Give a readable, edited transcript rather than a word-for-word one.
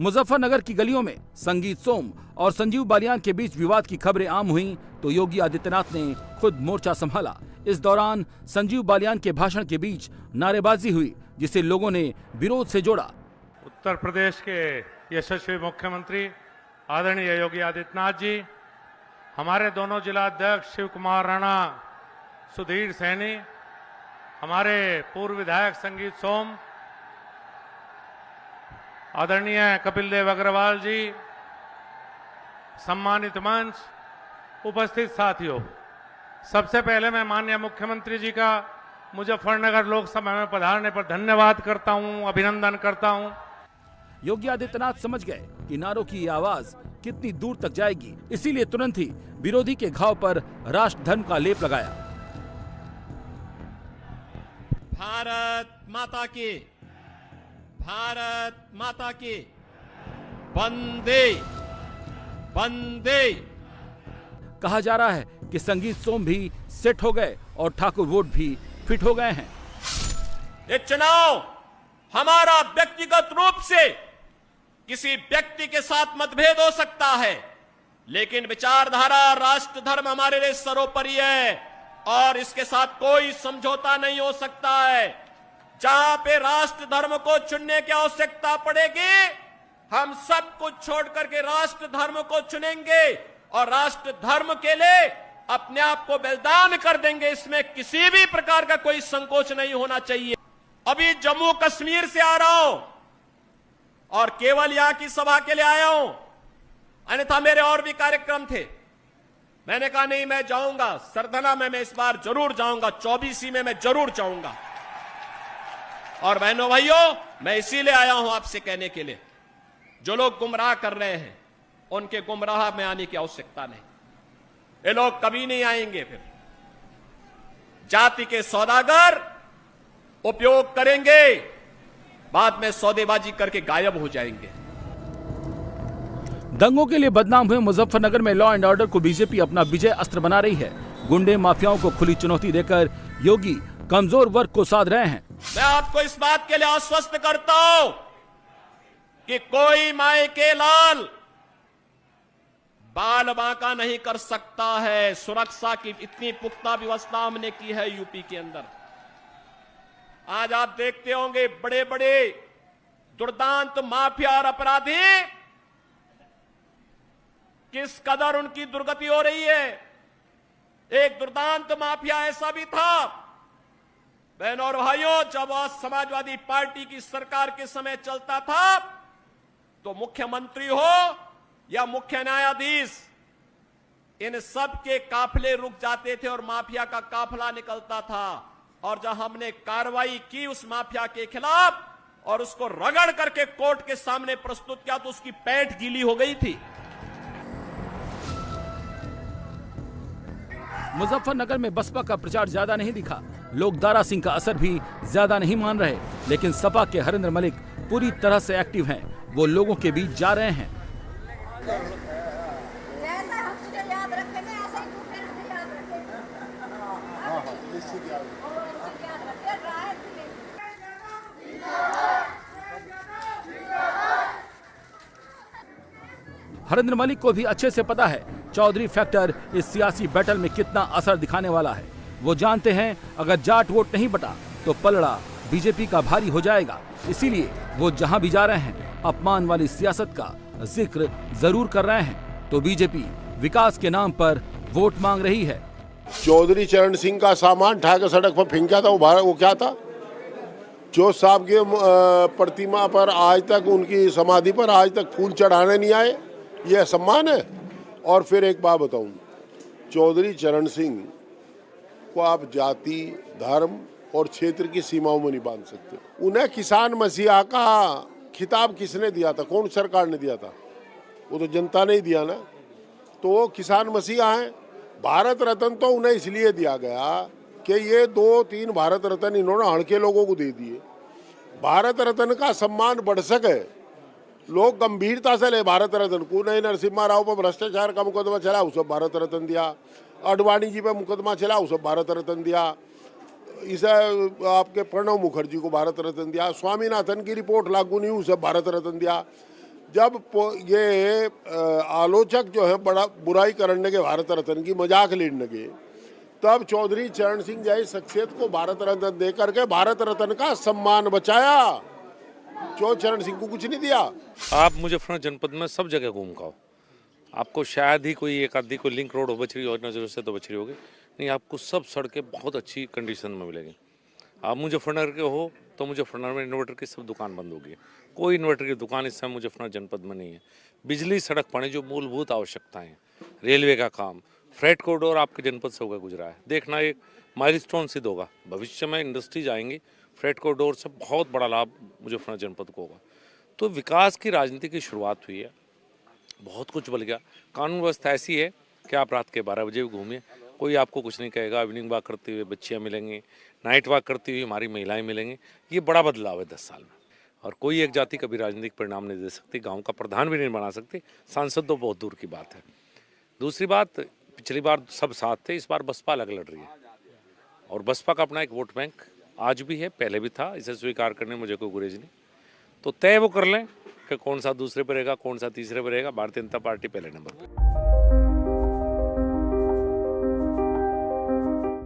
मुजफ्फरनगर की गलियों में संगीत सोम और संजीव बालियान के बीच विवाद की खबरें आम हुई तो योगी आदित्यनाथ ने खुद मोर्चा संभाला। इस दौरान संजीव बालियान के भाषण के बीच नारेबाजी हुई, जिसे लोगों ने विरोध से जोड़ा। उत्तर प्रदेश के यशस्वी मुख्यमंत्री आदरणीय योगी आदित्यनाथ जी, हमारे दोनों जिला अध्यक्ष शिव कुमार राणा, सुधीर सैनी, हमारे पूर्व विधायक संगीत सोम, आदरणीय कपिल देव अग्रवाल जी, सम्मानित मंच, उपस्थित साथियों, सबसे पहले मैं माननीय मुख्यमंत्री जी का मुजफ्फरनगर लोकसभा में पधारने पर धन्यवाद करता हूं, अभिनंदन करता हूं। योगी आदित्यनाथ समझ गए कि नारों की आवाज कितनी दूर तक जाएगी, इसीलिए तुरंत ही विरोधी के घाव पर राष्ट्र धर्म का लेप लगाया। भारत माता की, भारत माता की, वंदे वंदे। कहा जा रहा है कि संगीत सोम भी सेट हो गए और ठाकुर वोट भी फिट हो गए हैं। ये चुनाव हमारा व्यक्तिगत रूप से किसी व्यक्ति के साथ मतभेद हो सकता है, लेकिन विचारधारा, राष्ट्र धर्म हमारे लिए सर्वोपरि है और इसके साथ कोई समझौता नहीं हो सकता है। जहां पे राष्ट्र धर्म को चुनने की आवश्यकता पड़ेगी, हम सब कुछ छोड़ करके राष्ट्र धर्म को चुनेंगे और राष्ट्र धर्म के लिए अपने आप को बलिदान कर देंगे। इसमें किसी भी प्रकार का कोई संकोच नहीं होना चाहिए। अभी जम्मू कश्मीर से आ रहा हूं और केवल यहां की सभा के लिए आया हूं, अन्यथा मेरे और भी कार्यक्रम थे। मैंने कहा नहीं, मैं जाऊंगा सरधना में, मैं इस बार जरूर जाऊंगा, 24 में मैं जरूर जाऊंगा। और बहनों भाइयों, मैं इसीलिए आया हूं आपसे कहने के लिए, जो लोग गुमराह कर रहे हैं उनके गुमराह में आने की आवश्यकता नहीं। ये लोग कभी नहीं आएंगे। फिर जाति के सौदागर उपयोग करेंगे, बाद में सौदेबाजी करके गायब हो जाएंगे। दंगों के लिए बदनाम हुए मुजफ्फरनगर में लॉ एंड ऑर्डर को बीजेपी अपना विजय अस्त्र बना रही है। गुंडे माफियाओं को खुली चुनौती देकर योगी कमजोर वर्ग को साध रहे हैं। मैं आपको इस बात के लिए आश्वस्त करता हूं कि कोई माए के लाल बाल बांका नहीं कर सकता है। सुरक्षा की इतनी पुख्ता व्यवस्था हमने की है यूपी के अंदर। आज आप देखते होंगे बड़े बड़े दुर्दांत माफिया और अपराधी किस कदर उनकी दुर्गति हो रही है। एक दुर्दांत माफिया ऐसा भी था, बहनों और भाइयों, जब आज समाजवादी पार्टी की सरकार के समय चलता था तो मुख्यमंत्री हो या मुख्य न्यायाधीश, इन सब के काफिले रुक जाते थे और माफिया का काफिला निकलता था। और जब हमने कार्रवाई की उस माफिया के खिलाफ और उसको रगड़ करके कोर्ट के सामने प्रस्तुत किया तो उसकी पैंट गीली हो गई थी। मुजफ्फरनगर में बसपा का प्रचार ज्यादा नहीं दिखा, लोग दारा सिंह का असर भी ज्यादा नहीं मान रहे, लेकिन सपा के हरेंद्र मलिक पूरी तरह से एक्टिव हैं। वो लोगों के बीच जा रहे हैं। हरेंद्र मलिक को भी अच्छे से पता है चौधरी फैक्टर इस सियासी बैटल में कितना असर दिखाने वाला है। वो जानते हैं अगर जाट वोट नहीं बटा तो पलड़ा बीजेपी का भारी हो जाएगा। इसीलिए वो जहां भी जा रहे हैं अपमान वाली सियासत का जिक्र जरूर कर रहे हैं। तो बीजेपी विकास के नाम पर वोट मांग रही है। चौधरी चरण सिंह का सामान उठा कर सड़क पर फेंका था, वो क्या था? जो साहब के प्रतिमा पर आज तक, उनकी समाधि पर आज तक फूल चढ़ाने नहीं आए, ये सम्मान है। और फिर एक बात बताऊं, चौधरी चरण सिंह को आप जाति, धर्म और क्षेत्र की सीमाओं में नहीं बांध सकते। उन्हें किसान मसीहा का खिताब किसने दिया था? कौन सरकार ने दिया था? वो तो जनता ने ही दिया ना। तो वो किसान मसीहा हैं। भारत रत्न तो उन्हें इसलिए दिया गया कि ये 2-3 भारत रत्न इन्होंने हड़के लोगों को दे दिए। भारत रत्न का सम्मान बढ़ सके, लोग गंभीरता से ले भारत रत्न को। नहीं, नरसिम्हा राव पर भ्रष्टाचार का मुकदमा चला, उसे भारत रत्न दिया। अडवाणी जी पे मुकदमा चला, उसे भारत रत्न दिया। इसे आपके प्रणब मुखर्जी को भारत रत्न दिया। स्वामीनाथन की रिपोर्ट लागू नहीं, उसे भारत रत्न दिया। ये आलोचक जो है बड़ा बुराई करने के भारत रत्न की मजाक लेने के, तब चौधरी चरण सिंह जैसी शख्सियत को भारत रत्न दे करके भारत रत्न का सम्मान बचाया। चरण सिंह को कुछ नहीं दिया। आप मुजफ्फरनगर जनपद में सब जगह घूम खाओ, आपको शायद ही कोई एक आधी कोई लिंक रोड हो बच रही हो, नजरों से तो बच रही होगी, नहीं आपको सब सड़कें बहुत अच्छी कंडीशन में मिलेंगी। आप मुजफ्फरनगर के हो तो मुजफ्फरनगर में इन्वर्टर की सब दुकान बंद होगी, कोई इन्वर्टर की दुकान इस समय मुजफ्फरनगर जनपद में नहीं है। बिजली, सड़क, पानी जो मूलभूत आवश्यकताएं हैं, रेलवे का काम, फ्रेट कॉरिडोर आपके जनपद से होकर गुजरा है, देखना एक माइलस्टोन सिद्ध होगा। भविष्य में इंडस्ट्रीज आएंगी, फ्रेट कॉरिडोर से बहुत बड़ा लाभ मुजफ्फरनगर जनपद को होगा। तो विकास की राजनीति की शुरुआत हुई है, बहुत कुछ बदल गया। कानून व्यवस्था ऐसी है कि आप रात के 12 बजे भी घूमिए, कोई आपको कुछ नहीं कहेगा। इवनिंग वॉक करते हुए बच्चियाँ मिलेंगी, नाइट वॉक करती हुई हमारी महिलाएं मिलेंगी। ये बड़ा बदलाव है 10 साल में। और कोई एक जाति कभी राजनीतिक परिणाम नहीं दे सकती, गांव का प्रधान भी नहीं बना सकती, सांसद तो बहुत दूर की बात है। दूसरी बात, पिछली बार सब साथ थे, इस बार बसपा अलग लड़ रही है और बसपा का अपना एक वोट बैंक आज भी है, पहले भी था, इसे स्वीकार करने में मुझे कोई गुरेज नहीं। तो तय वो कर लें कि कौन सा दूसरे पर रहेगा, कौन सा तीसरे पर रहेगा। भारतीय जनता पार्टी पहले नंबर पर।